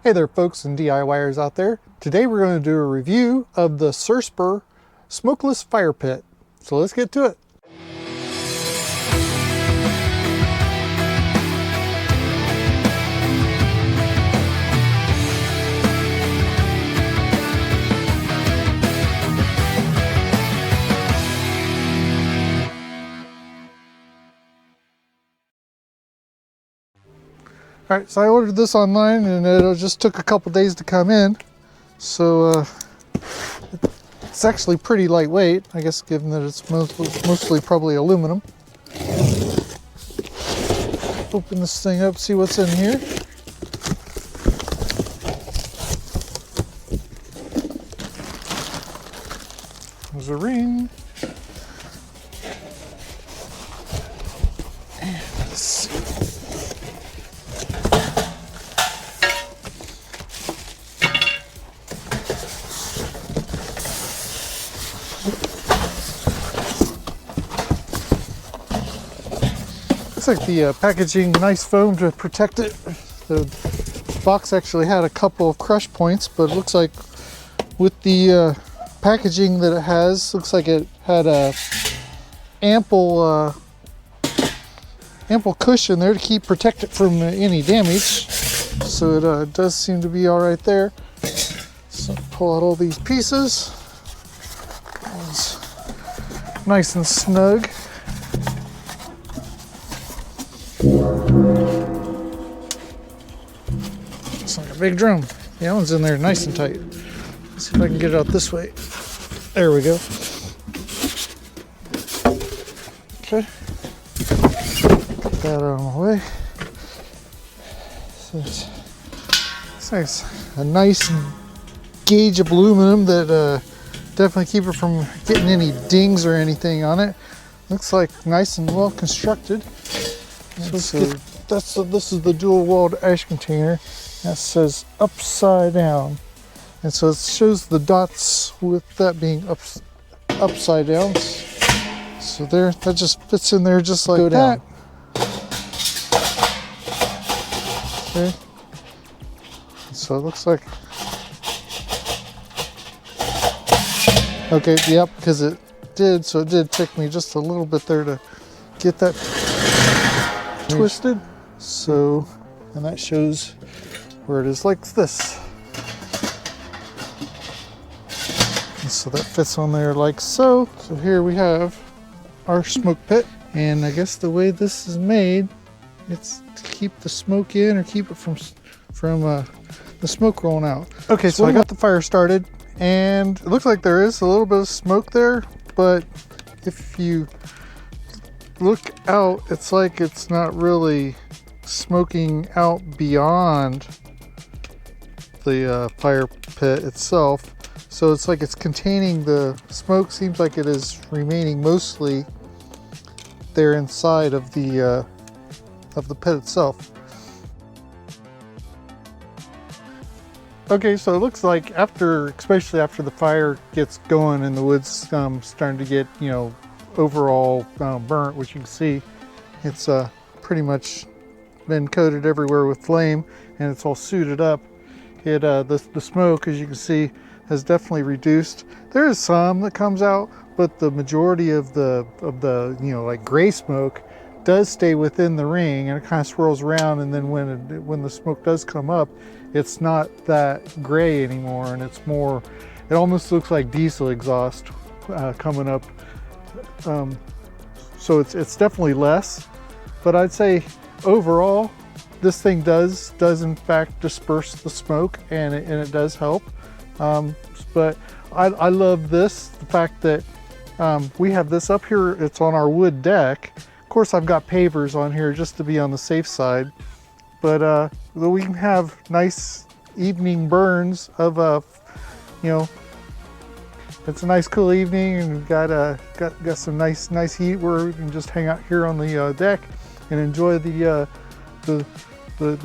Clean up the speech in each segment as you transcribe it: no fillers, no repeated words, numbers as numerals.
Hey there folks and DIYers out there. Today we're going to do a review of the Sersper Smokeless Fire Pit. So let's get to it. Alright, so I ordered this online and it just took a couple days to come in. So it's actually pretty lightweight, I guess, given that it's mostly probably aluminum. Open this thing up, see what's in here. There's a ring. And let's see. Looks like the packaging, nice foam to protect it. The box actually had a couple of crush points, but it looks like with the packaging that it has, looks like it had a ample cushion there to protect it from any damage. So it does seem to be all right there. So pull out all these pieces. It's nice and snug. It's like a big drum. Yeah, that one's in there nice and tight. Let's see if I can get it out this way. There we go. Okay. Put that out of the way. So it's nice. A nice gauge of aluminum that definitely keep it from getting any dings or anything on it. Looks like nice and well constructed. So this is the dual-walled ash container. That says upside down, and so it shows the dots with that being upside down. So there, that just fits in there just like that. Okay. So it looks like, okay, yep, because it did. So it did take me just a little bit there to get that twisted. So, and that shows where it is like this. And so that fits on there like so. So here we have our smoke pit, and I guess the way this is made, it's to keep the smoke in or keep it from the smoke rolling out. Okay, so I got the fire started, and it looks like there is a little bit of smoke there, but if you look out, it's like it's not really smoking out beyond the fire pit itself. So it's like it's containing the smoke. Seems like it is remaining mostly there inside of the pit itself. Okay, so it looks like especially after the fire gets going and the wood's starting to get, overall burnt, which you can see, it's pretty much been coated everywhere with flame, and it's all suited up. The smoke, as you can see, has definitely reduced. There is some that comes out, but the majority of the like gray smoke does stay within the ring, and it kind of swirls around, and then when the smoke does come up, it's not that gray anymore, and it's more, it almost looks like diesel exhaust coming up. So it's definitely less, but I'd say overall this thing does in fact disperse the smoke, and it does help. But I love this, the fact that we have this up here. It's on our wood deck. Of course, I've got pavers on here just to be on the safe side, but we can have nice evening burns of it's a nice cool evening, and we've got some nice heat where we can just hang out here on the deck and enjoy the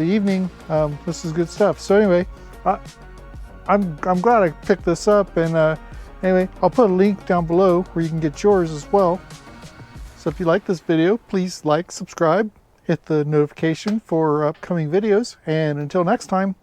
evening. This is good stuff. So anyway, I'm glad I picked this up, and anyway, I'll put a link down below where you can get yours as well. So if you like this video, please like, subscribe, hit the notification for upcoming videos, and until next time,